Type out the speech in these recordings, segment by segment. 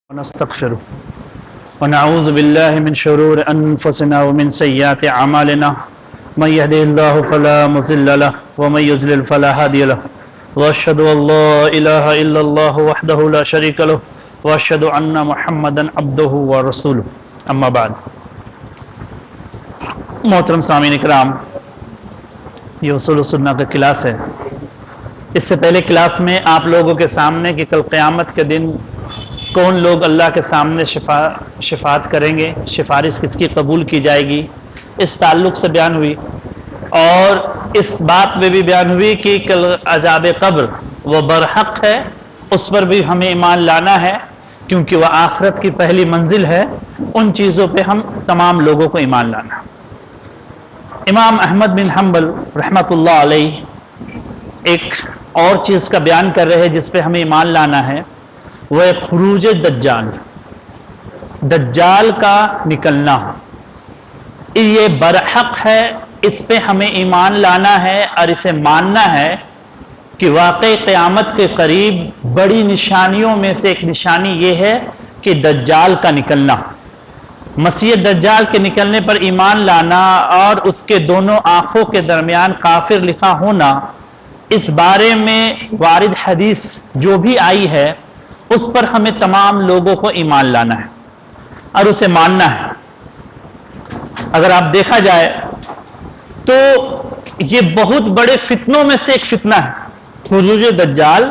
ونستغفره ونعوذ بالله من شرور أنفسنا ومن سيئات أعمالنا من يهده الله فلا مضل له ومن يضلل فلا هادي له وأشهد أن لا إله إلا الله وحده لا شريك له وأشهد أن محمدا عبده ورسوله أما بعد. محترم سامعین اکرام، یہ اصول السنہ کا کلاس ہے. اس سے پہلے کلاس میں آپ لوگوں کے سامنے کہ کل قیامت کے دن کون لوگ اللہ کے سامنے شفاعت کریں گے، سفارش کس کی قبول کی جائے گی، اس تعلق سے بیان ہوئی. اور اس بات میں بھی بیان ہوئی کہ کل عذاب قبر وہ برحق ہے، اس پر بھی ہمیں ایمان لانا ہے کیونکہ وہ آخرت کی پہلی منزل ہے. ان چیزوں پہ ہم تمام لوگوں کو ایمان لانا. امام احمد بن حنبل رحمۃ اللہ علیہ ایک اور چیز کا بیان کر رہے ہیں جس پہ ہمیں ایمان لانا ہے، وہ خروج دجال، دجال کا نکلنا. یہ برحق ہے، اس پہ ہمیں ایمان لانا ہے اور اسے ماننا ہے کہ واقعی قیامت کے قریب بڑی نشانیوں میں سے ایک نشانی یہ ہے کہ دجال کا نکلنا. مسیح دجال کے نکلنے پر ایمان لانا اور اس کے دونوں آنکھوں کے درمیان کافر لکھا ہونا، اس بارے میں وارد حدیث جو بھی آئی ہے اس پر ہمیں تمام لوگوں کو ایمان لانا ہے اور اسے ماننا ہے. اگر آپ دیکھا جائے تو یہ بہت بڑے فتنوں میں سے ایک فتنہ ہے خروج دجال.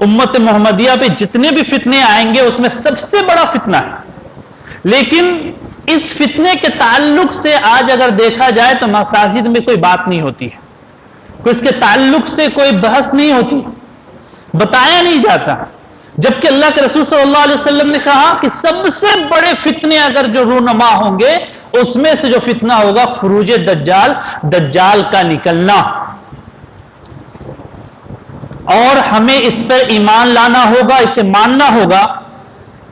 امت محمدیہ پہ جتنے بھی فتنے آئیں گے اس میں سب سے بڑا فتنہ ہے. لیکن اس فتنے کے تعلق سے آج اگر دیکھا جائے تو مساجد میں کوئی بات نہیں ہوتی ہے، اس کے تعلق سے کوئی بحث نہیں ہوتی، بتایا نہیں جاتا. جبکہ اللہ کے رسول صلی اللہ علیہ وسلم نے کہا کہ سب سے بڑے فتنے اگر جو رونما ہوں گے اس میں سے جو فتنہ ہوگا خروج دجال، دجال کا نکلنا. اور ہمیں اس پر ایمان لانا ہوگا، اسے ماننا ہوگا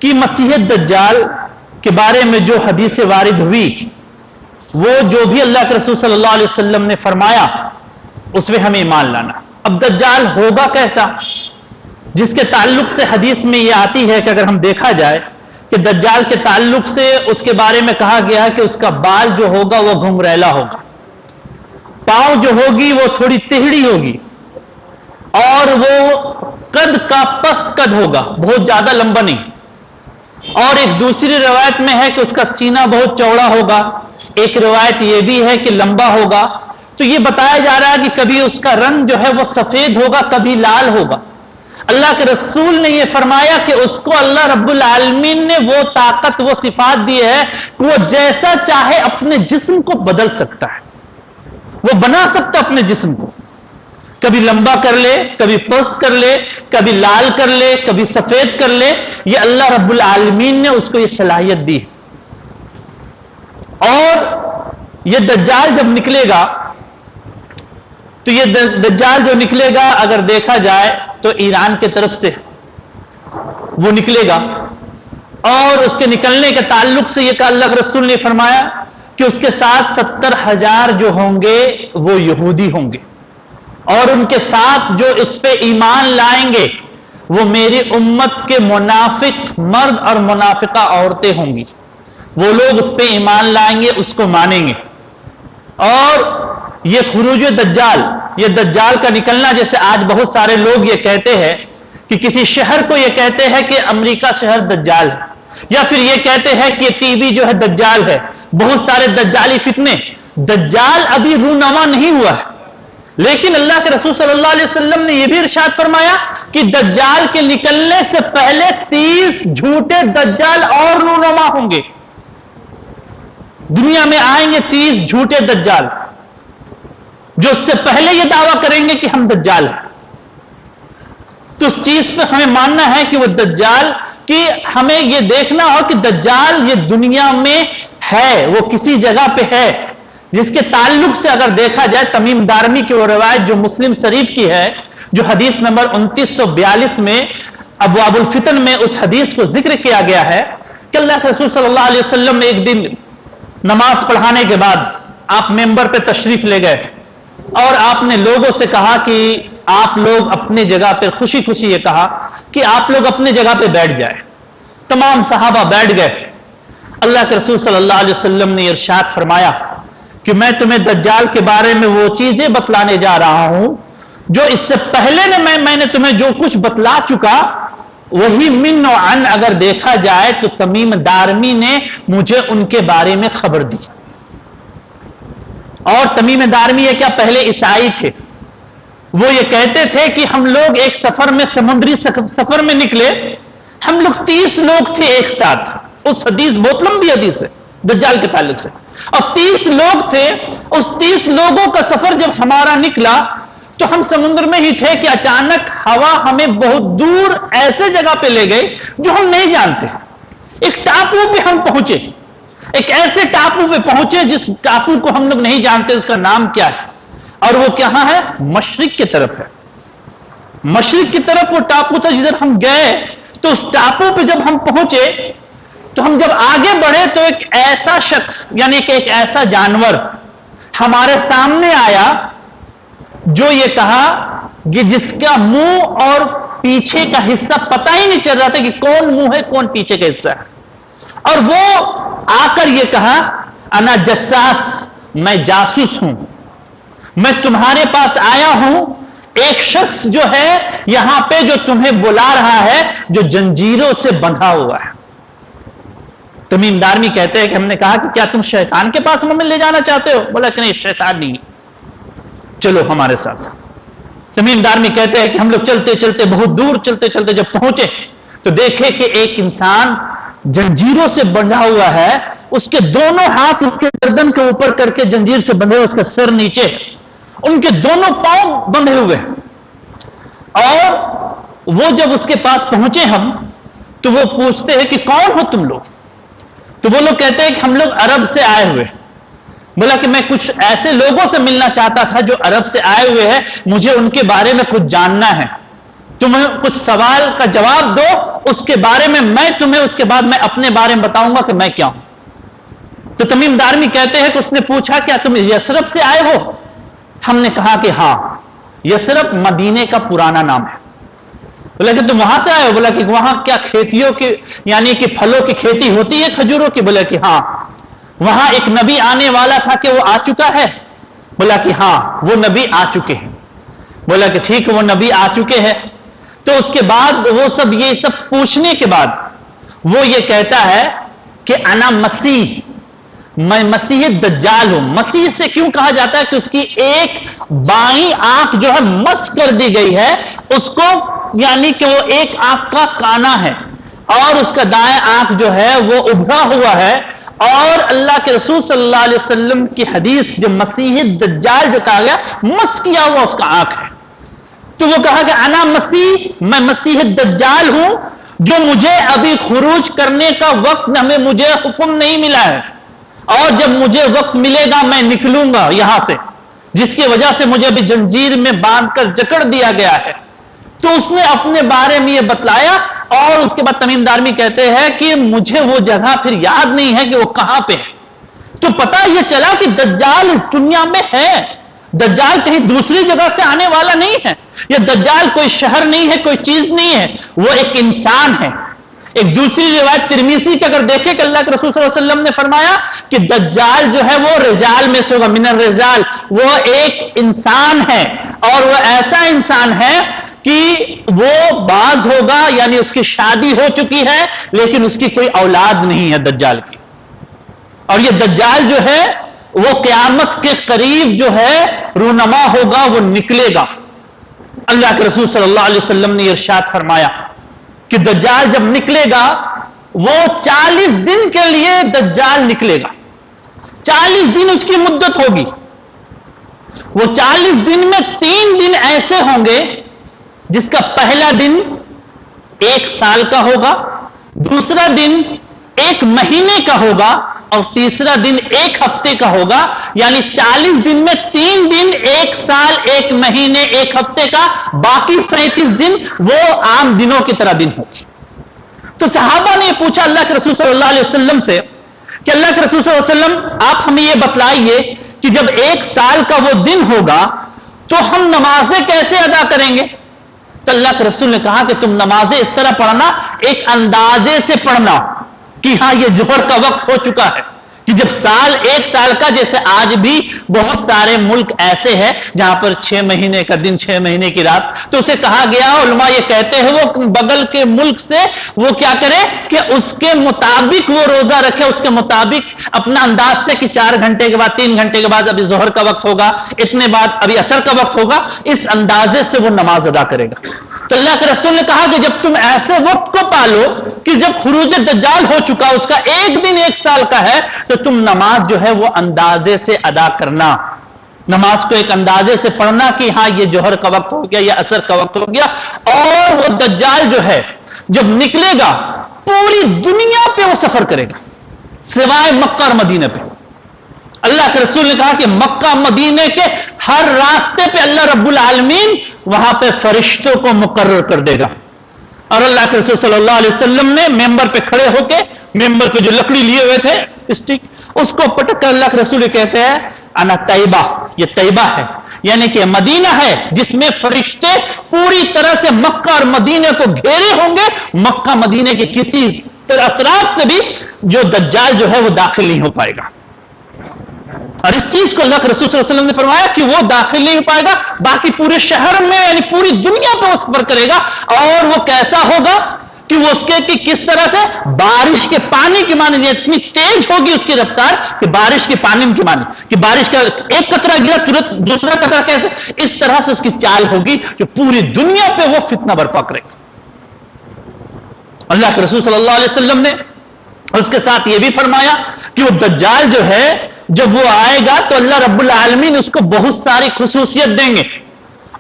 کہ مسیح دجال کے بارے میں جو حدیث وارد ہوئی وہ جو بھی اللہ کے رسول صلی اللہ علیہ وسلم نے فرمایا اس میں ہمیں ایمان لانا. اب دجال ہوگا کیسا، جس کے تعلق سے حدیث میں یہ آتی ہے کہ اگر ہم دیکھا جائے کہ دجال کے تعلق سے اس کے بارے میں کہا گیا ہے کہ اس کا بال جو ہوگا وہ گھنگریلا ہوگا، پاؤں جو ہوگی وہ تھوڑی ٹیڑھی ہوگی، اور وہ قد کا پست قد ہوگا، بہت زیادہ لمبا نہیں. اور ایک دوسری روایت میں ہے کہ اس کا سینہ بہت چوڑا ہوگا، ایک روایت یہ بھی ہے کہ لمبا ہوگا. تو یہ بتایا جا رہا ہے کہ کبھی اس کا رنگ جو ہے وہ سفید ہوگا، کبھی لال ہوگا. اللہ کے رسول نے یہ فرمایا کہ اس کو اللہ رب العالمین نے وہ طاقت، وہ صفات دی ہے کہ وہ جیسا چاہے اپنے جسم کو بدل سکتا ہے، وہ بنا سکتا اپنے جسم کو، کبھی لمبا کر لے، کبھی پست کر لے، کبھی لال کر لے، کبھی سفید کر لے. یہ اللہ رب العالمین نے اس کو یہ صلاحیت دی. اور یہ دجال جب نکلے گا تو یہ دجال جو نکلے گا اگر دیکھا جائے تو ایران کے طرف سے وہ نکلے گا. اور اس کے نکلنے کے تعلق سے یہ کہ اللہ کے رسول نے فرمایا کہ اس کے ساتھ 70,000 جو ہوں گے وہ یہودی ہوں گے، اور ان کے ساتھ جو اس پہ ایمان لائیں گے وہ میری امت کے منافق مرد اور منافقہ عورتیں ہوں گی. وہ لوگ اس پہ ایمان لائیں گے، اس کو مانیں گے. اور یہ خروج دجال، یہ دجال کا نکلنا، جیسے آج بہت سارے لوگ یہ کہتے ہیں کہ کسی شہر کو یہ کہتے ہیں کہ امریکہ شہر دجال ہے، یا پھر یہ کہتے ہیں کہ ٹی وی جو ہے دجال ہے. بہت سارے دجالی فتنے. دجال ابھی رونما نہیں ہوا ہے، لیکن اللہ کے رسول صلی اللہ علیہ وسلم نے یہ بھی ارشاد فرمایا کہ دجال کے نکلنے سے پہلے 30 جھوٹے دجال اور رونما ہوں گے. دنیا میں آئیں گے 30 جھوٹے دجال جو اس سے پہلے یہ دعویٰ کریں گے کہ ہم دجال ہیں. تو اس چیز پہ ہمیں ماننا ہے کہ وہ دجال، کہ ہمیں یہ دیکھنا ہو کہ دجال یہ دنیا میں ہے، وہ کسی جگہ پہ ہے. جس کے تعلق سے اگر دیکھا جائے تمیم دارمی کی وہ روایت جو مسلم شریف کی ہے، جو حدیث نمبر 2942 میں ابواب الفتن میں اس حدیث کو ذکر کیا گیا ہے کہ اللہ کے رسول صلی اللہ علیہ وسلم نے ایک دن نماز پڑھانے کے بعد آپ ممبر پہ تشریف لے گئے اور آپ نے لوگوں سے کہا کہ آپ لوگ اپنے جگہ پہ خوشی خوشی یہ کہا کہ آپ لوگ اپنے جگہ پہ بیٹھ جائیں تمام صحابہ بیٹھ گئے. اللہ کے رسول صلی اللہ علیہ وسلم نے ارشاد فرمایا کہ میں تمہیں دجال کے بارے میں وہ چیزیں بتلانے جا رہا ہوں جو اس سے پہلے میں نے تمہیں جو کچھ بتلا چکا، وہی من و عن اگر دیکھا جائے تو تمیم دارمی نے مجھے ان کے بارے میں خبر دی. اور تمیم دارمی یہ کیا پہلے عیسائی تھے. وہ یہ کہتے تھے کہ ہم لوگ ایک سفر میں، سمندری سفر میں نکلے، ہم لوگ 30 لوگ تھے ایک ساتھ. اس حدیث بہت لمبی حدیث ہے دجال کے تعلق سے. اور 30 لوگ تھے. اس 30 لوگوں کا سفر جب ہمارا نکلا تو ہم سمندر میں ہی تھے کہ اچانک ہوا ہمیں بہت دور ایسے جگہ پہ لے گئی جو ہم نہیں جانتے. ایک ٹاپو پہ ہم پہنچے، ایک ایسے ٹاپو پہ پہنچے جس ٹاپو کو ہم لوگ نہیں جانتے اس کا نام کیا ہے، اور وہ کہاں ہے؟ مشرق کی طرف ہے. مشرق کی طرف وہ ٹاپو تھا جدھر ہم گئے. تو اس ٹاپو پہ جب ہم پہنچے تو ہم جب آگے بڑھے تو ایک ایسا شخص، یعنی کہ ایک ایسا جانور ہمارے سامنے آیا جو یہ کہا کہ جس کا منہ اور پیچھے کا حصہ پتہ ہی نہیں چل رہا تھا کہ کون منہ ہے کون پیچھے کا حصہ ہے. اور وہ آ کر یہ کہا انا جساس، میں جاسوس ہوں، میں تمہارے پاس آیا ہوں. ایک شخص جو ہے یہاں پہ جو تمہیں بلا رہا ہے جو جنجیروں سے بندھا ہوا ہے. تمیم دارمی کہتے ہیں کہ ہم نے کہا کہ کیا تم شیطان کے پاس ہمیں لے جانا چاہتے ہو؟ بولا کہ نہیں، شیطان نہیں، چلو ہمارے ساتھ. تمیم دارمی کہتے ہیں کہ ہم لوگ چلتے چلتے بہت دور چلتے چلتے جب پہنچے تو دیکھے کہ ایک انسان جنجیروں سے بندھا ہوا ہے. اس کے دونوں ہاتھ اس کے گردن کے اوپر کر کے جنجیر سے بندھے ہوئے، اس کا سر نیچے، ان کے دونوں پاؤں بندھے ہوئے. اور وہ جب اس کے پاس پہنچے ہم تو وہ پوچھتے ہیں کہ کون ہو تم لوگ؟ تو وہ لوگ کہتے ہیں کہ ہم لوگ عرب سے آئے ہوئے. بولا کہ میں کچھ ایسے لوگوں سے ملنا چاہتا تھا جو عرب سے آئے ہوئے ہیں، مجھے ان کے بارے میں کچھ جاننا ہے. تمہیں کچھ سوال کا جواب دو، اس کے بارے میں تمہیں اس کے بعد میں اپنے بارے میں بتاؤں گا کہ میں کیا ہوں. تو تمیم دارمی کہتے ہیں کہ اس نے پوچھا کیا تم یثرب سے آئے ہو؟ ہم نے کہا کہ ہاں. یثرب مدینے کا پرانا نام ہے. بولا کہ تم وہاں سے آئے ہو؟ بولا کہ وہاں کیا کھیتیوں کی، یعنی کہ پھلوں کی کھیتی ہوتی ہے کھجوروں کی؟ بولا کہ ہاں. وہاں ایک نبی آنے والا تھا کہ وہ آ چکا ہے؟ بولا کہ ہاں وہ نبی آ چکے ہیں. بولا کہ ٹھیک ہے وہ نبی آ چکے ہیں. تو اس کے بعد وہ یہ سب پوچھنے کے بعد وہ یہ کہتا ہے کہ انا مسیح، میں مسیح دجال ہوں. مسیح سے کیوں کہا جاتا ہے؟ کہ اس کی ایک بائیں آنکھ جو ہے مس کر دی گئی ہے اس کو، یعنی کہ وہ ایک آنکھ کا کانا ہے اور اس کا دائیں آنکھ جو ہے وہ ابھرا ہوا ہے. اور اللہ کے رسول صلی اللہ علیہ وسلم کی حدیث جو مسیح دجال جو کہا گیا مس کیا ہوا اس کا آنکھ ہے. تو وہ کہا کہ انا مسیح، میں مسیح دجال ہوں جو مجھے ابھی خروج کرنے کا وقت ہمیں مجھے حکم نہیں ملا ہے، اور جب مجھے وقت ملے گا میں نکلوں گا یہاں سے، جس کی وجہ سے مجھے ابھی جنجیر میں باندھ کر جکڑ دیا گیا ہے. تو اس نے اپنے بارے میں یہ بتلایا. اور اس کے بعد تمیم دارمی کہتے ہیں کہ مجھے وہ جگہ پھر یاد نہیں ہے کہ وہ کہاں پہ ہے. تو پتہ یہ چلا کہ دجال اس دنیا میں ہے. دجال کہیں دوسری جگہ سے آنے والا نہیں ہے. یہ دجال کوئی شہر نہیں ہے، کوئی چیز نہیں ہے، وہ ایک انسان ہے. ایک دوسری روایت ترمذی کی اگر دیکھیں کہ اللہ کے رسول صلی اللہ علیہ وسلم نے فرمایا کہ دجال جو ہے وہ رجال میں سے ہوگا، من الرجال، وہ ایک انسان ہے. اور وہ ایسا انسان ہے کہ وہ باز ہوگا، یعنی اس کی شادی ہو چکی ہے لیکن اس کی کوئی اولاد نہیں ہے دجال کی. اور یہ دجال جو ہے وہ قیامت کے قریب جو ہے رونما ہوگا، وہ نکلے گا. اللہ کے رسول صلی اللہ علیہ وسلم نے ارشاد فرمایا کہ دجال جب نکلے گا وہ 40 دن کے لیے دجال نکلے گا. 40 دن اس کی مدت ہوگی. وہ 40 دن میں 3 دن ایسے ہوں گے جس کا پہلا دن 1 سال کا ہوگا، دوسرا دن 1 مہینے کا ہوگا، اور تیسرا دن 1 ہفتے کا ہوگا. یعنی 40 دن میں 3 دن 1 سال 1 مہینے 1 ہفتے کا، باقی 37 دن وہ عام دنوں کی طرح دن ہوگی. تو صحابہ نے پوچھا اللہ کے رسول صلی اللہ علیہ وسلم سے کہ اللہ کے رسول صلی اللہ علیہ وسلم آپ ہمیں یہ بتلائیے کہ جب 1 سال کا وہ دن ہوگا تو ہم نمازیں کیسے ادا کریں گے؟ تو اللہ کے رسول نے کہا کہ تم نمازیں اس طرح پڑھنا، ایک اندازے سے پڑھنا کہ ہاں یہ ظہر کا وقت ہو چکا ہے، کہ جب ایک سال کا، جیسے آج بھی بہت سارے ملک ایسے ہیں جہاں پر 6 مہینے کا دن 6 مہینے کی رات، تو اسے کہا گیا، علماء یہ کہتے ہیں وہ بغل کے ملک سے وہ کیا کرے کہ اس کے مطابق وہ روزہ رکھے، اس کے مطابق اپنا انداز سے کہ 4 گھنٹے کے بعد 3 گھنٹے کے بعد ابھی ظہر کا وقت ہوگا، اتنے بعد ابھی عصر کا وقت ہوگا، اس اندازے سے وہ نماز ادا کرے گا۔ تو اللہ کے رسول نے کہا کہ جب تم ایسے وقت کو پالو کہ جب خروج دجال ہو چکا، اس کا ایک دن 1 سال کا ہے، تو تم نماز جو ہے وہ اندازے سے ادا کرنا، نماز کو ایک اندازے سے پڑھنا کہ ہاں یہ ظہر کا وقت ہو گیا یا عصر کا وقت ہو گیا۔ اور وہ دجال جو ہے جب نکلے گا پوری دنیا پہ وہ سفر کرے گا سوائے مکہ اور مدینہ پہ۔ اللہ کے رسول نے کہا کہ مکہ مدینے کے ہر راستے پہ اللہ رب العالمین وہاں پہ فرشتوں کو مقرر کر دے گا، اور اللہ کے رسول صلی اللہ علیہ وسلم نے ممبر پہ کھڑے ہو کے، ممبر پہ جو لکڑی لیے ہوئے تھے اسٹک، اس کو پٹک کر اللہ کے رسول کہتے ہیں انا طیبہ، یہ طیبہ ہے، یعنی کہ مدینہ ہے جس میں فرشتے پوری طرح سے مکہ اور مدینے کو گھیرے ہوں گے، مکہ مدینے کے کسی اطراف سے بھی جو دجال جو ہے وہ داخل نہیں ہو پائے گا۔ اور اس چیز کو اللہ کے رسول صلی اللہ علیہ وسلم نے فرمایا کہ وہ داخل نہیں ہو پائے گا، باقی پورے شہر میں یعنی پوری دنیا پہ وہ سفر کرے گا، اور وہ کیسا ہوگا کہ وہ اس کے کہ کس طرح سے بارش کے پانی کی مانند، اتنی تیز ہوگی اس کی رفتار کہ بارش کے پانی کی مانند، کہ بارش کا ایک قطرہ گرا ترنت دوسرا قطرہ کیسے، اس طرح سے اس کی چال ہوگی کہ پوری دنیا پہ وہ فتنہ برپا کرے گا۔ اللہ کے رسول صلی اللہ علیہ وسلم نے اس کے ساتھ یہ بھی فرمایا کہ وہ دجال جو ہے جب وہ آئے گا تو اللہ رب العالمین اس کو بہت ساری خصوصیت دیں گے،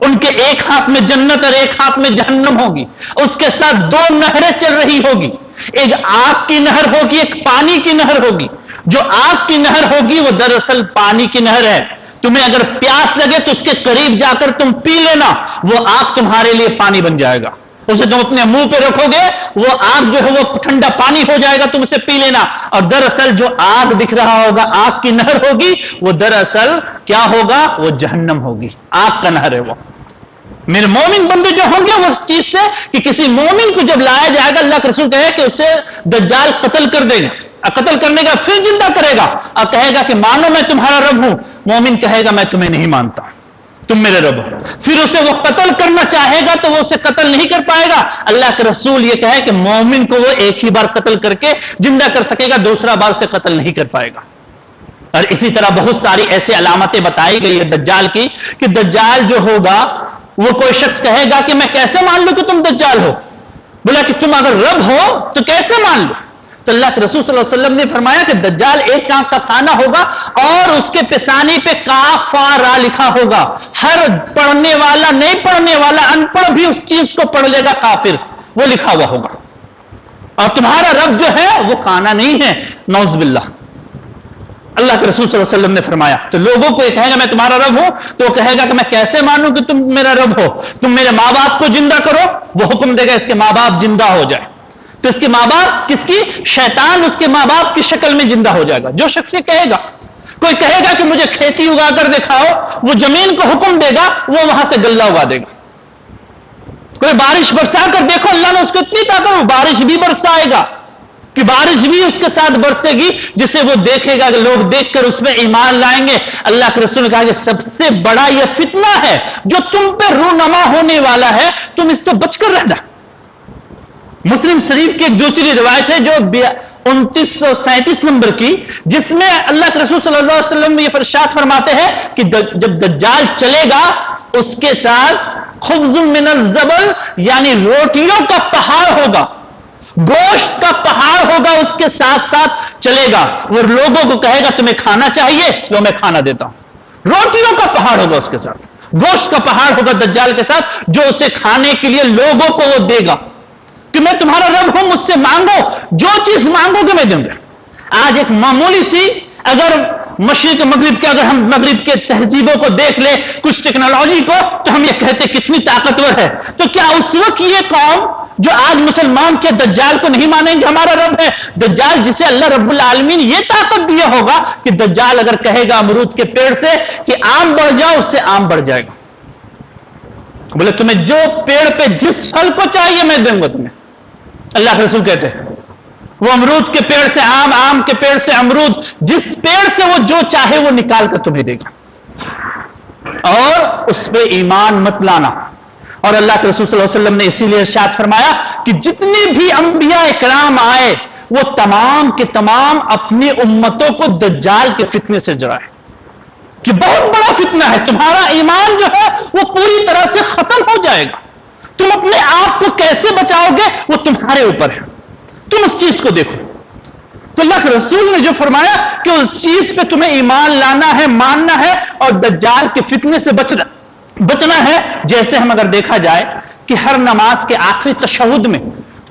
ان کے ایک ہاتھ میں جنت اور ایک ہاتھ میں جہنم ہوگی، اس کے ساتھ 2 نہریں چل رہی ہوگی، ایک آگ کی نہر ہوگی، ایک پانی کی نہر ہوگی۔ جو آگ کی نہر ہوگی وہ دراصل پانی کی نہر ہے، تمہیں اگر پیاس لگے تو اس کے قریب جا کر تم پی لینا، وہ آگ تمہارے لیے پانی بن جائے گا، اسے تم اپنے منہ پہ رکھو گے وہ آگ جو ہے وہ ٹھنڈا پانی ہو جائے گا، تم اسے پی لینا۔ اور دراصل جو آگ دکھ رہا ہوگا، آگ کی نہر ہوگی، وہ دراصل کیا ہوگا، وہ جہنم ہوگی، آگ کا نہر ہے وہ۔ میرے مومن بندے جو ہوں گے وہ اس چیز سے کہ کسی مومن کو جب لایا جائے گا، اللہ کے رسول کہے کہ اسے دجال قتل کر دے گا، قتل کرنے کا پھر زندہ کرے گا اور کہے گا کہ مانو میں تمہارا رب ہوں، مومن کہے گا میں تمہیں نہیں مانتا، تم میرے رب ہو، پھر اسے وہ قتل کرنا چاہے گا تو وہ اسے قتل نہیں کر پائے گا۔ اللہ کے رسول یہ کہے کہ مومن کو وہ ایک ہی بار قتل کر کے زندہ کر سکے گا، دوسرا بار اسے قتل نہیں کر پائے گا۔ اور اسی طرح بہت ساری ایسی علامتیں بتائی گئی ہے دجال کی کہ دجال جو ہوگا وہ کوئی شخص کہے گا کہ میں کیسے مان لوں کہ تم دجال ہو، بولا کہ تم اگر رب ہو تو کیسے مان لوں؟ تو اللہ کے رسول صلی اللہ علیہ وسلم نے فرمایا کہ دجال ایک آنکھ کا کھانا ہوگا اور اس کے پیشانی پہ کاف را لکھا ہوگا، ہر پڑھنے والا نہیں پڑھنے والا ان پڑھ بھی اس چیز کو پڑھ لے گا، کافر وہ لکھا ہوا ہوگا، اور تمہارا رب جو ہے وہ کھانا نہیں ہے، نعوذ باللہ۔ اللہ کے رسول صلی اللہ علیہ وسلم نے فرمایا تو لوگوں کو یہ کہے گا میں تمہارا رب ہوں، تو وہ کہے گا کہ میں کیسے مانوں کہ تم میرا رب ہو، تم میرے ماں باپ کو زندہ کرو، وہ حکم دے گا اس کے ماں باپ زندہ ہو جائے، تو اس کے ماں باپ کس کی، شیطان اس کے ماں باپ کی شکل میں زندہ ہو جائے گا۔ جو شخص یہ کہے گا، کوئی کہے گا کہ مجھے کھیتی اگا کر دکھاؤ، وہ زمین کو حکم دے گا، وہ وہاں سے غلہ اگا دے گا۔ کوئی بارش برسا کر دیکھو، اللہ نے اس کو اتنی طاقت، وہ بارش بھی برسائے گا کہ بارش بھی اس کے ساتھ برسے گی جسے وہ دیکھے گا کہ لوگ دیکھ کر اس میں ایمان لائیں گے۔ اللہ کے رسول نے کہا کہ سب سے بڑا یہ فتنہ ہے جو تم پہ رونما ہونے والا ہے، تم اس سے بچ کر رہنا۔ مسلم شریف کی ایک دوسری روایت ہے جو 2937 نمبر کی، جس میں اللہ کے رسول صلی اللہ علیہ وسلم یہ ارشاد فرماتے ہیں کہ جب دجال چلے گا اس کے ساتھ خبز من الزبل یعنی روٹیوں کا پہاڑ ہوگا، گوشت کا پہاڑ ہوگا، اس کے ساتھ ساتھ چلے گا، وہ لوگوں کو کہے گا تمہیں کھانا چاہیے، لو میں کھانا دیتا ہوں۔ روٹیوں کا پہاڑ ہوگا اس کے ساتھ، گوشت کا پہاڑ ہوگا دجال کے ساتھ، جو اسے کھانے کے لیے لوگوں کو وہ دے گا کہ میں تمہارا رب ہوں، مجھ سے مانگو، جو چیز مانگو گے میں دوں گا۔ آج ایک معمولی سی اگر مشرق مغرب کے، اگر ہم مغرب کے تہذیبوں کو دیکھ لیں، کچھ ٹیکنالوجی کو، تو ہم یہ کہتے کتنی طاقتور ہے، تو کیا اس وقت یہ قوم جو آج مسلمان کے دجال کو نہیں مانیں گے ہمارا رب ہے؟ دجال جسے اللہ رب العالمین یہ طاقت دیا ہوگا کہ دجال اگر کہے گا امرود کے پیڑ سے کہ آم بڑھ جاؤ، اس سے آم بڑھ جائے گا، بولے تمہیں جو پیڑ پہ جس پھل کو چاہیے میں دوں گا تمہیں. اللہ کے رسول کہتے ہیں وہ امرود کے پیڑ سے آم، آم کے پیڑ سے امرود، جس پیڑ سے وہ جو چاہے وہ نکال کر تمہیں دے گا، اور اس پہ ایمان مت لانا. اور اللہ کے رسول صلی اللہ علیہ وسلم نے اسی لیے ارشاد فرمایا کہ جتنے بھی انبیاء اکرام آئے وہ تمام کے تمام اپنی امتوں کو دجال کے فتنے سے ڈرائے کہ بہت بڑا فتنہ ہے، تمہارا ایمان جو ہے وہ پوری طرح سے ختم ہو جائے گا. تم اپنے آپ کو کیسے بچاؤ گے وہ تمہارے اوپر ہے، تم اس چیز کو دیکھو. تو اللہ کے رسول نے جو فرمایا کہ اس چیز پہ تمہیں ایمان لانا ہے، ماننا ہے، اور دجال کے فتنے سے بچنا ہے. جیسے ہم اگر دیکھا جائے کہ ہر نماز کے آخری تشہد میں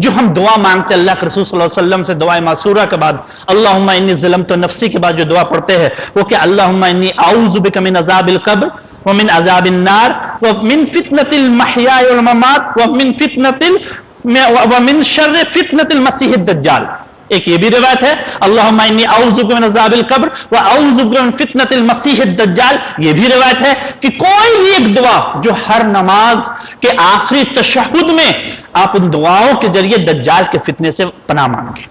جو ہم دعا مانگتے اللہ کے رسول صلی اللہ علیہ وسلم سے دعائے معصورہ کے بعد اللہم انی ظلمت نفسی کے بعد جو دعا پڑھتے ہیں وہ کہ اللہم انی اعوذ بک من عذاب القبر ومن عذاب النار ومن فتنة المحیاء والممات ومن شر فتنة المسیح الدجال. ایک یہ بھی روایت ہے اللہم انی اعوذ بک من عذاب القبر واعوذ بک من فتنة المسیح الدجال. یہ بھی روایت ہے کہ کوئی بھی ایک دعا جو ہر نماز کے آخری تشہد میں آپ ان دعاؤں کے ذریعے دجال کے فتنے سے پناہ مانگیں،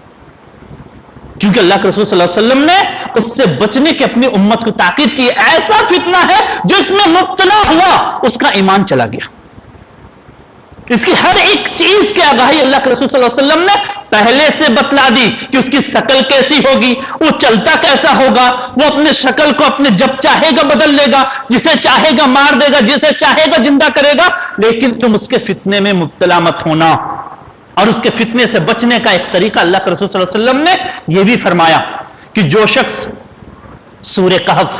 کیونکہ اللہ کے رسول صلی اللہ علیہ وسلم نے اس سے بچنے کی اپنی امت کو تاکید کی. ایسا فتنہ ہے جو اس میں مبتلا ہوا اس کا ایمان چلا گیا. اس کی ہر ایک چیز کی آگاہی اللہ کے رسول صلی اللہ علیہ وسلم نے پہلے سے بتلا دی کہ اس کی شکل کیسی ہوگی، وہ چلتا کیسا ہوگا، وہ اپنے شکل کو اپنے جب چاہے گا بدل لے گا، جسے چاہے گا مار دے گا، جسے چاہے گا زندہ کرے گا، لیکن تم اس کے فتنے میں مبتلا مت ہونا. اور اس کے فتنے سے بچنے کا ایک طریقہ اللہ کے رسول صلی اللہ علیہ وسلم نے یہ بھی فرمایا کہ جو شخص سورہ کہف،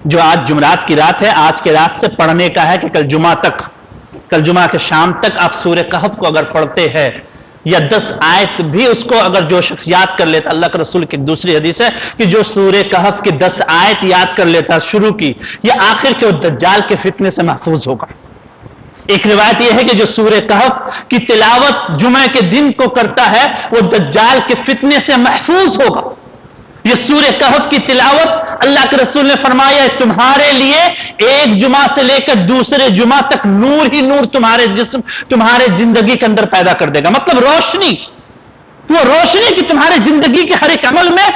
جو آج جمعرات کی رات ہے، آج کے رات سے پڑھنے کا ہے کہ کل جمعہ کے شام تک آپ سورہ کہف کو اگر پڑھتے ہیں یا 10 آیت بھی اس کو اگر جو شخص یاد کر لیتا، اللہ کے رسول کی دوسری حدیث ہے کہ جو سورہ کہف کی 10 آیت یاد کر لیتا شروع کی یا آخر کے، وہ دجال کے فتنے سے محفوظ ہوگا. ایک روایت یہ ہے کہ جو سورہ کہف کی تلاوت جمعہ کے دن کو کرتا ہے وہ دجال کے فتنے سے محفوظ ہوگا. یہ سورہ کہف کی تلاوت اللہ کے رسول نے فرمایا ہے تمہارے لیے ایک جمعہ سے لے کر دوسرے جمعہ تک نور ہی نور تمہارے جسم، تمہارے زندگی کے اندر پیدا کر دے گا. مطلب روشنی، وہ روشنی کی تمہارے زندگی کے ہر ایک عمل میں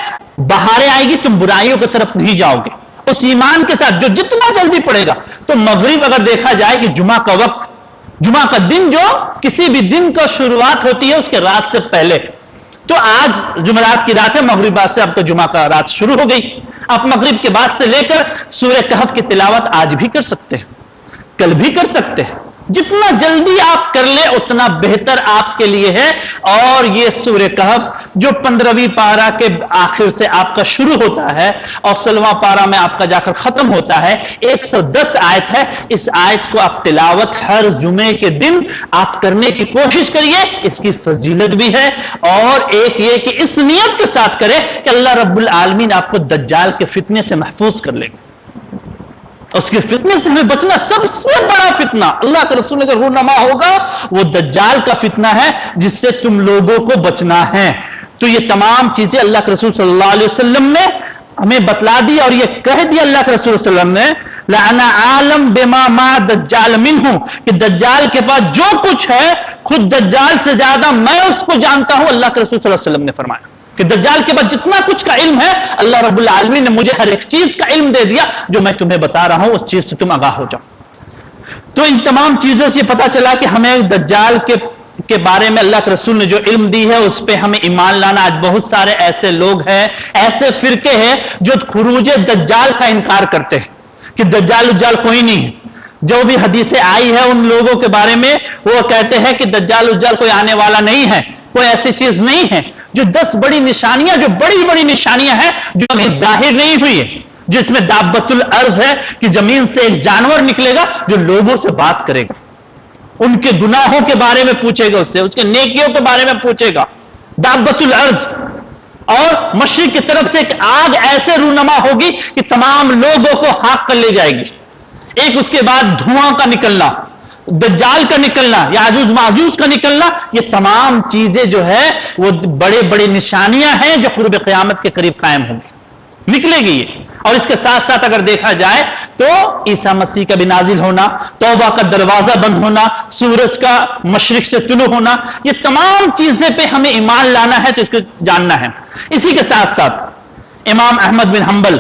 بہاریں آئے گی، تم برائیوں کی طرف نہیں جاؤ گے. اس ایمان کے ساتھ جو جتنا جلدی پڑے گا. تو مغرب اگر دیکھا جائے کہ جمعہ کا وقت، جمعہ کا دن جو کسی بھی دن کا شروعات ہوتی ہے اس کے رات سے پہلے، تو آج جمعرات کی رات ہے، مغرب بعد سے اب تو جمعہ کا رات شروع ہو گئی. آپ مغرب کے بعد سے لے کر سورہ کہف کی تلاوت آج بھی کر سکتے ہیں، کل بھی کر سکتے ہیں. جتنا جلدی آپ کر لیں اتنا بہتر آپ کے لیے ہے. اور یہ سورہ کہف جو 15ویں پارہ کے آخر سے آپ کا شروع ہوتا ہے اور 16واں پارہ میں آپ کا جا کر ختم ہوتا ہے، 110 آیت ہے. اس آیت کو آپ تلاوت ہر جمعے کے دن آپ کرنے کی کوشش کریے. اس کی فضیلت بھی ہے، اور ایک یہ کہ اس نیت کے ساتھ کرے کہ اللہ رب العالمین آپ کو دجال کے فتنے سے محفوظ کر لے گا. اس کے فتنے سے ہمیں بچنا سب سے بڑا فتنہ اللہ کے رسول کا رونما ہوگا وہ دجال کا فتنہ ہے جس سے تم لوگوں کو بچنا ہے. تو یہ تمام چیزیں اللہ کے رسول صلی اللہ علیہ وسلم نے ہمیں بتلا دی، اور یہ کہہ دیا اللہ کے رسول صلی اللہ علیہ وسلم نے لَأَنَا عَالَمْ بِمَا مَا دَجَّالَ مِنْهُ، کہ دجال کے پاس جو کچھ ہے خود دجال سے زیادہ میں اس کو جانتا ہوں. اللہ کے رسول صلی اللہ علیہ وسلم نے فرمایا کہ دجال کے بعد جتنا کچھ کا علم ہے اللہ رب العالمین نے مجھے ہر ایک چیز کا علم دے دیا جو میں تمہیں بتا رہا ہوں، اس چیز سے تم آگاہ ہو جاؤ. تو ان تمام چیزوں سے پتا چلا کہ ہمیں دجال کے بارے میں اللہ کے رسول نے جو علم دی ہے اس پہ ہمیں ایمان لانا. آج بہت سارے ایسے لوگ ہیں، ایسے فرقے ہیں جو خروج دجال کا انکار کرتے ہیں کہ دجال کوئی نہیں ہے. جو بھی حدیثیں آئی ہے ان لوگوں کے بارے میں وہ کہتے ہیں کہ دجال کوئی آنے والا نہیں ہے، کوئی ایسی چیز نہیں ہے. جو 10 بڑی نشانیاں، جو بڑی بڑی نشانیاں ہیں جو ابھی ظاہر نہیں ہوئی ہے، جس میں دابت الارض ہے کہ زمین سے ایک جانور نکلے گا جو لوگوں سے بات کرے گا، ان کے گناہوں کے بارے میں پوچھے گا، اس سے اس کے نیکیوں کے بارے میں پوچھے گا. دابت الارض. اور مشرق کی طرف سے ایک آگ ایسے رونما ہوگی کہ تمام لوگوں کو خاک کر لے جائے گی. ایک اس کے بعد دھواں کا نکلنا، دجال کا نکلنا، یاجوج ماجوج کا نکلنا، یہ تمام چیزیں جو ہے وہ بڑے بڑے نشانیاں ہیں جو قرب قیامت کے قریب قائم ہوں گی، نکلے گی یہ. اور اس کے ساتھ ساتھ اگر دیکھا جائے تو عیسیٰ مسیح کا بھی نازل ہونا، توبہ کا دروازہ بند ہونا، سورج کا مشرق سے طلوع ہونا، یہ تمام چیزیں پہ ہمیں ایمان لانا ہے، تو اس کو جاننا ہے۔ اسی کے ساتھ ساتھ امام احمد بن حنبل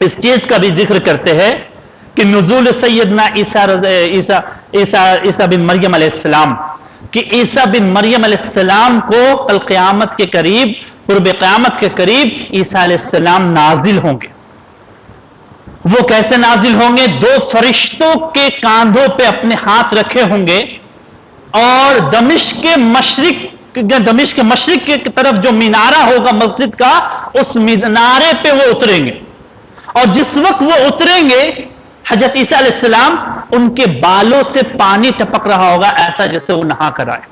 اس چیز کا بھی ذکر کرتے ہیں کہ نزول سیدنا عیسیٰ بن مریم علیہ السلام، کہ عیسیٰ بن مریم علیہ السلام کو کل قیامت کے قریب، قرب قیامت کے قریب عیسیٰ علیہ السلام نازل ہوں گے۔ وہ کیسے نازل ہوں گے؟ دو فرشتوں کے کاندھوں پہ اپنے ہاتھ رکھے ہوں گے، اور دمشق کے مشرق کی طرف جو مینارہ ہوگا مسجد کا، اس مینارے پہ وہ اتریں گے، اور جس وقت وہ اتریں گے حضرت عیسیٰ علیہ السلام، ان کے بالوں سے پانی ٹپک رہا ہوگا ایسا جیسے وہ نہا کر آئے،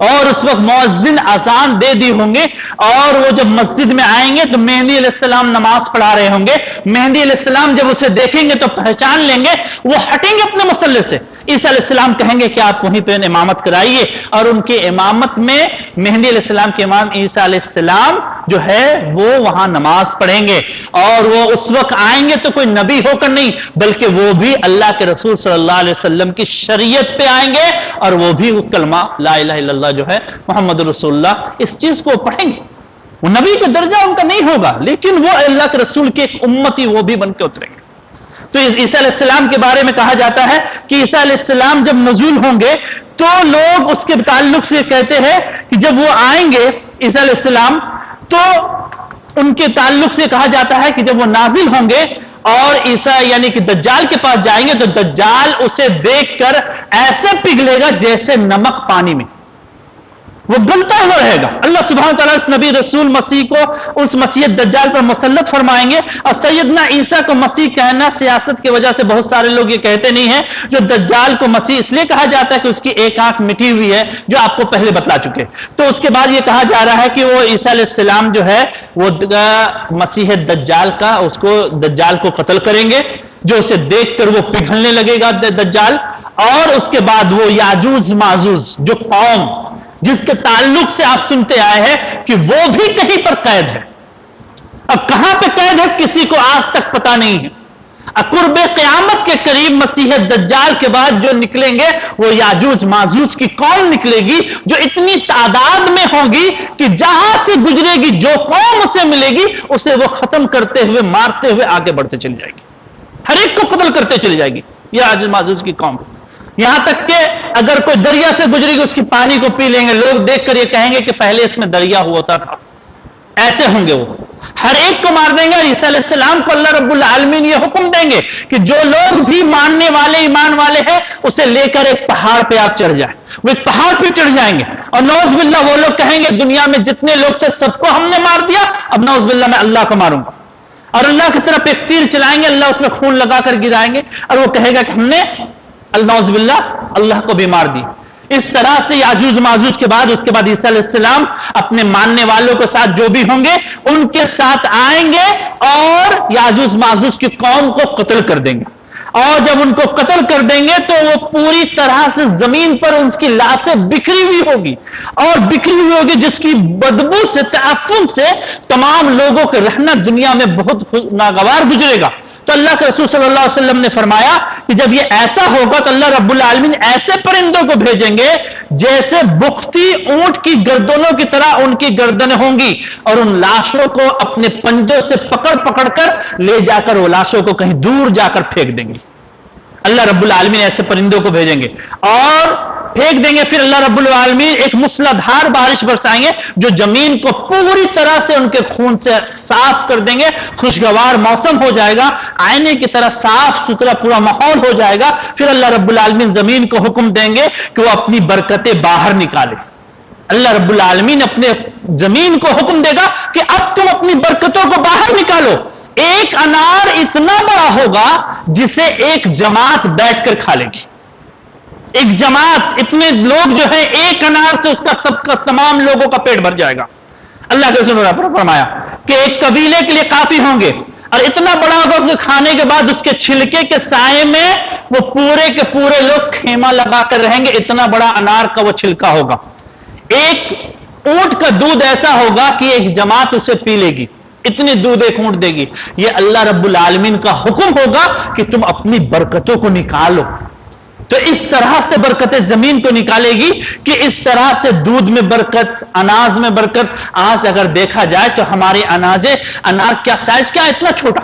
اور اس وقت مؤذن اذان دے دی ہوں گے، اور وہ جب مسجد میں آئیں گے تو مہدی علیہ السلام نماز پڑھا رہے ہوں گے۔ مہدی علیہ السلام جب اسے دیکھیں گے تو پہچان لیں گے، وہ ہٹیں گے اپنے مصلی سے، عیسیٰ علیہ السلام کہیں گے کہ آپ وہیں پہ امامت کرائیے، اور ان کے امامت میں مہدی علیہ السلام کے امام عیسیٰ علیہ السلام جو ہے وہ وہاں نماز پڑھیں گے، اور وہ اس وقت آئیں گے تو کوئی نبی ہو کر نہیں، بلکہ وہ بھی اللہ کے رسول صلی اللہ علیہ وسلم کی شریعت پہ آئیں گے، اور وہ بھی کلمہ لا الہ الا اللہ جو ہے محمد رسول اللہ، اس چیز کو پڑھیں گے۔ وہ نبی کا درجہ ان کا نہیں ہوگا، لیکن وہ اللہ کے رسول کے ایک امتی وہ بھی بن کے اتریں گے۔ تو عیسیٰ علیہ السلام کے بارے میں کہا جاتا ہے کہ عیسیٰ علیہ السلام جب نزول ہوں گے تو لوگ اس کے تعلق سے کہتے ہیں کہ جب وہ آئیں گے عیسیٰ علیہ السلام، تو ان کے تعلق سے کہا جاتا ہے کہ جب وہ نازل ہوں گے اور عیسیٰ یعنی کہ دجال کے پاس جائیں گے، تو دجال اسے دیکھ کر ایسے پگھلے گا جیسے نمک پانی میں، وہ گلتا ہوا رہے گا۔ اللہ سبحانہ تعالیٰ اس نبی رسول مسیح کو اس مسیح دجال پر مسلط فرمائیں گے، اور سیدنا عیسیٰ کو مسیح کہنا سیاست کی وجہ سے بہت سارے لوگ یہ کہتے نہیں ہیں، جو دجال کو مسیح اس لیے کہا جاتا ہے کہ اس کی ایک آنکھ مٹی ہوئی ہے، جو آپ کو پہلے بتلا چکے۔ تو اس کے بعد یہ کہا جا رہا ہے کہ وہ عیسیٰ علیہ السلام جو ہے وہ مسیح دجال کا، اس کو دجال کو قتل کریں گے، جو اسے دیکھ کر وہ پگھلنے لگے گا دجال، اور اس کے بعد وہ یاجوج ماجوج جو قوم جس کے تعلق سے آپ سنتے آئے ہیں کہ وہ بھی کہیں پر قید ہے، اب کہاں پہ قید ہے کسی کو آج تک پتا نہیں ہے۔ قرب قیامت کے قریب مسیح دجال کے بعد جو نکلیں گے وہ یاجوج ماجوج کی قوم نکلے گی، جو اتنی تعداد میں ہوگی کہ جہاں سے گزرے گی، جو قوم اسے ملے گی، اسے وہ ختم کرتے ہوئے، مارتے ہوئے آگے بڑھتے چلی جائے گی، ہر ایک کو قتل کرتے چلی جائے گی یاجوج ماجوج کی قوم۔ یہاں تک کہ اگر کوئی دریا سے گزرے گی اس کی پانی کو پی لیں گے، لوگ دیکھ کر یہ کہیں گے کہ پہلے اس میں دریا ہوتا تھا۔ ایسے ہوں گے، وہ ہر ایک کو مار دیں گے۔ اور عیسیٰ علیہ السلام کو اللہ رب العالمین یہ حکم دیں گے کہ جو لوگ بھی ماننے والے، ایمان والے ہیں، اسے لے کر ایک پہاڑ پہ آپ چڑھ جائیں۔ وہ ایک پہاڑ پہ چڑھ جائیں گے، اور نعوذ باللہ وہ لوگ کہیں گے دنیا میں جتنے لوگ تھے سب کو ہم نے مار دیا، اب نعوذ باللہ میں اللہ کو ماروں گا، اور اللہ کی طرف ایک تیر چلائیں گے، اللہ اس میں خون لگا کر گرائیں گے، اور وہ کہے گا کہ ہم نے نعوذ باللہ اللہ کو بھی مار دی۔ اس طرح سے یاجوج ماجوج کے بعد، اس کے بعد عیسیٰ علیہ السلام اپنے ماننے والوں کے ساتھ جو بھی ہوں گے ان کے ساتھ آئیں گے، اور یاجوج ماجوج کی قوم کو قتل کر دیں گے، اور جب ان کو قتل کر دیں گے تو وہ پوری طرح سے زمین پر ان کی لاشیں بکھری ہوئی ہوگی، اور بکھری ہوئی ہوگی جس کی بدبو سے، تعفن سے تمام لوگوں کے رہنا دنیا میں بہت ناگوار گزرے گا۔ تو اللہ کے رسول صلی اللہ علیہ وسلم نے فرمایا کہ جب یہ ایسا ہوگا تو اللہ رب العالمین ایسے پرندوں کو بھیجیں گے جیسے بختی اونٹ کی گردنوں کی طرح ان کی گردنیں ہوں گی، اور ان لاشوں کو اپنے پنجوں سے پکڑ پکڑ کر لے جا کر وہ لاشوں کو کہیں دور جا کر پھینک دیں گے۔ اللہ رب العالمین ایسے پرندوں کو بھیجیں گے اور پھینک دیں گے، پھر اللہ رب العالمین ایک موسلادھار بارش برسائیں گے جو زمین کو پوری طرح سے ان کے خون سے صاف کر دیں گے، خوشگوار موسم ہو جائے گا، آئینے کی طرح صاف ستھرا پورا ماحول ہو جائے گا۔ پھر اللہ رب العالمین زمین کو حکم دیں گے کہ وہ اپنی برکتیں باہر نکالے۔ اللہ رب العالمین اپنے زمین کو حکم دے گا کہ اب تم اپنی برکتوں کو باہر نکالو۔ ایک انار اتنا بڑا ہوگا جسے ایک جماعت بیٹھ کر کھا لے گی، ایک جماعت، اتنے لوگ جو ہے ایک انار سے اس کا تمام لوگوں کا پیٹ بھر جائے گا۔ اللہ کے رسول نے فرمایا کہ ایک قبیلے کے لیے کافی ہوں گے، اور اتنا بڑا ہوگا کہ کھانے کے بعد اس کے چھلکے کے سائے میں وہ پورے کے پورے لوگ خیمہ لگا کر رہیں گے، اتنا بڑا انار کا وہ چھلکا ہوگا۔ ایک اونٹ کا دودھ ایسا ہوگا کہ ایک جماعت اسے پی لے گی، اتنے دودھے کھونٹ دے گی. یہ اللہ رب العالمین کا حکم ہوگا کہ تم اپنی برکتوں کو نکالو. تو اس طرح سے برکتیں زمین کو نکالے گی کہ اس طرح سے دودھ میں برکت، اناج میں برکت. آج اگر دیکھا جائے تو ہمارے انار کیا سائز کیا اتنا چھوٹا.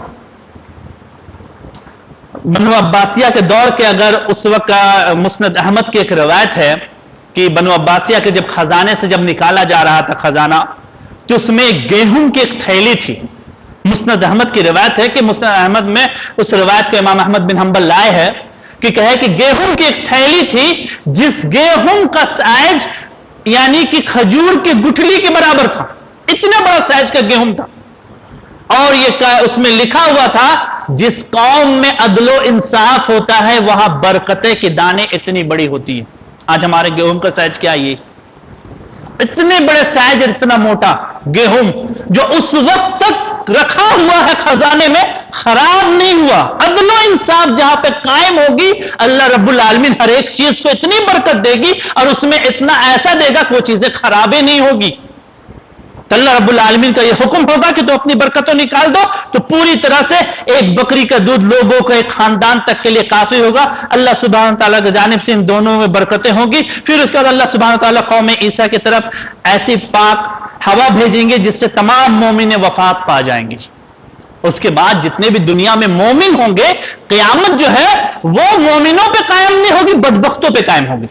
بنو عباسیہ کے دور کے اگر اس وقت مسند احمد کی ایک روایت ہے کہ بنو عباسیہ کے جب خزانے سے جب نکالا جا رہا تھا خزانہ، تو اس میں گیہوں کی ایک تھیلی تھی. مسند احمد کی روایت ہے کہ مسند احمد میں اس روایت کو امام احمد بن حنبل لائے ہے کہ کہے کہ گیہوں کی ایک تھیلی تھی جس گیہوں کا سائز یعنی کہ کھجور کی گٹھلی کے برابر تھا. اتنا بڑا سائز کا گیہوں تھا. اور یہ اس میں لکھا ہوا تھا جس قوم میں عدل و انصاف ہوتا ہے وہاں برکتیں کے دانے اتنی بڑی ہوتی ہیں. آج ہمارے گیہوں کا سائز کیا ہے؟ یہ اتنے بڑے سائز، اتنا موٹا گیہوں جو اس وقت تک رکھا ہوا ہے خزانے میں، خراب نہیں ہوا. عدل و انصاف جہاں پہ قائم ہوگی اللہ رب العالمین ہر ایک چیز کو اتنی برکت دے گی اور اس میں اتنا ایسا دے گا کہ وہ چیزیں خرابیں نہیں ہوگی. تو اللہ رب العالمین کا یہ حکم ہوگا کہ تو اپنی برکتوں نکال دو، تو پوری طرح سے ایک بکری کا دودھ لوگوں کو ایک خاندان تک کے لیے کافی ہوگا. اللہ سبحانہ تعالیٰ کی جانب سے ان دونوں میں برکتیں ہوں گی. پھر اس کے بعد اللہ سبحانہ تعالیٰ قوم عیسیٰ کی طرف ایسی پاک ہوا بھیجیں گے جس سے تمام مومن وفات پا جائیں گے. اس کے بعد جتنے بھی دنیا میں مومن ہوں گے، قیامت جو ہے وہ مومنوں پہ قائم نہیں ہوگی، بدبختوں پہ قائم ہوگی.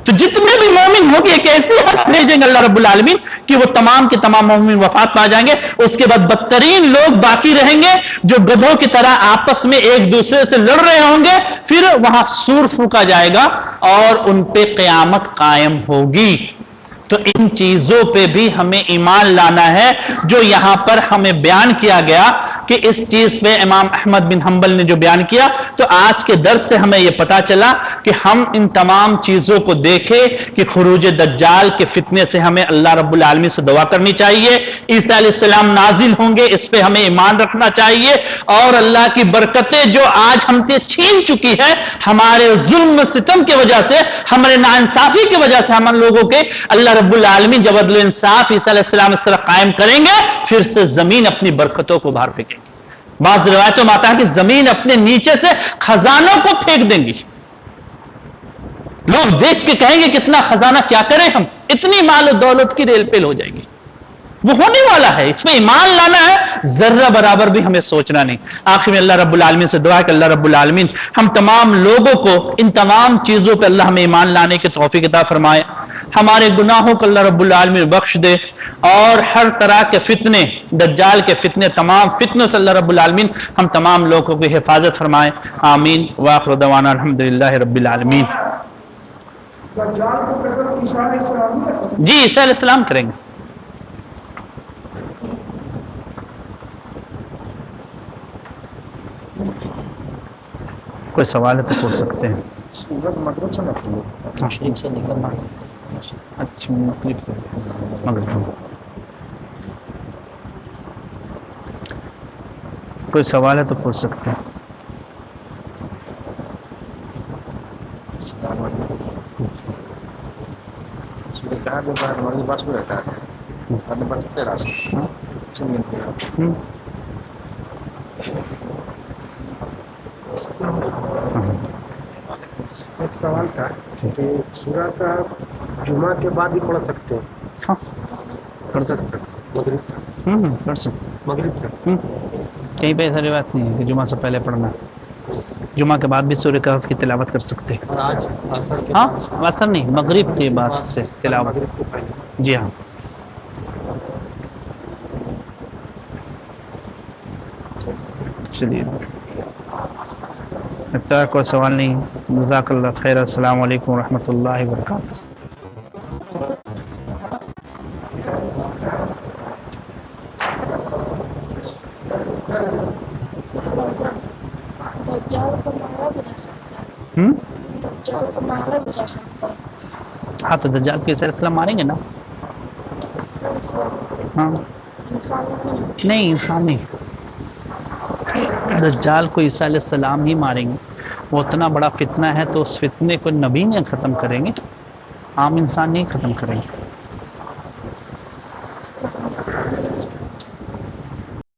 تو جتنے بھی مومن ہوں گے ایک ایسی حد بھیجیں گے اللہ رب العالمین کہ وہ تمام کے تمام مومن وفات پا جائیں گے. اس کے بعد بدترین لوگ باقی رہیں گے جو گدھوں کی طرح آپس میں ایک دوسرے سے لڑ رہے ہوں گے. پھر وہاں سور پھونکا جائے گا اور ان پہ قیامت قائم ہوگی. تو ان چیزوں پہ بھی ہمیں ایمان لانا ہے جو یہاں پر ہمیں بیان کیا گیا کہ اس چیز پہ امام احمد بن حنبل نے جو بیان کیا. تو آج کے درس سے ہمیں یہ پتا چلا کہ ہم ان تمام چیزوں کو دیکھیں کہ خروج دجال کے فتنے سے ہمیں اللہ رب العالمین سے دعا کرنی چاہیے. عیسیٰ علیہ السلام نازل ہوں گے، اس پہ ہمیں ایمان رکھنا چاہیے. اور اللہ کی برکتیں جو آج ہم سے چھین چکی ہے ہمارے ظلم ستم کی وجہ سے، ہمارے ناانصافی کی وجہ سے، ہم لوگوں کے اللہ رب العالمین جب عدل و انصاف عیسیٰ علیہ السلام اس طرح قائم کریں گے پھر سے زمین اپنی برکتوں کو باہر پھینکے گی. بعض روایتوں میں آتا ہے کہ زمین اپنے نیچے سے خزانوں کو پھینک دیں گی. لوگ دیکھ کے کہیں گے کتنا خزانہ، کیا کریں ہم، اتنی مال و دولت کی ریل پیل ہو جائے گی. وہ ہونے والا ہے، اس میں ایمان لانا ہے، ذرہ برابر بھی ہمیں سوچنا نہیں. آخر میں اللہ رب العالمین سے دعا ہے کہ اللہ رب العالمین ہم تمام لوگوں کو ان تمام چیزوں پہ اللہ ہمیں ایمان لانے کی توفیق عطا فرمائے. ہمارے گناہوں کو اللہ رب العالمین بخش دے اور ہر طرح کے فتنے، دجال کے فتنے، تمام فتنوں سے اللہ رب العالمین ہم تمام لوگوں کی حفاظت فرمائے. آمین. وآخر دعوانا الحمدللہ رب العالمین. جی عیسیٰ علیہ السلام کریں گے. کوئی سوال ہے تو پوچھ سکتے ہیں. مشرق سے نکلنا. اچھا مغرب. کوئی سوال ہے تو پوچھ سکتے ہیں. ایک سوال تھا کہ سورت جمعہ کے بعد بھی پڑھ سکتے ہیں؟ ہاں پڑھ سکتے مغرب پڑھ سکتے. مغرب تک کہیں پہ ایسا روایت نہیں ہے کہ جمعہ سے پہلے پڑھنا. جمعہ کے بعد بھی سورہ کہف کی تلاوت کر سکتے ہیں. اور آج عصر کے ہاں بعد اثر نہیں، مغرب کے بعد سے تلاوت. مغرب کے پہلے. جی ہاں. چلیے لگتا ہے کوئی سوال نہیں. جزاک اللہ خیر. السلام علیکم ورحمۃ اللہ وبرکاتہ. ہاں تو دجال کو عیسیٰ علیہ السلام ماریں گے نا. ہاں نہیں انسان نہیں، دجال کو عیسیٰ علیہ السلام ہی ماریں گے. وہ اتنا بڑا فتنہ ہے تو اس فتنے کو نبی نے ختم کریں گے، عام انسان نہیں ختم کریں گے.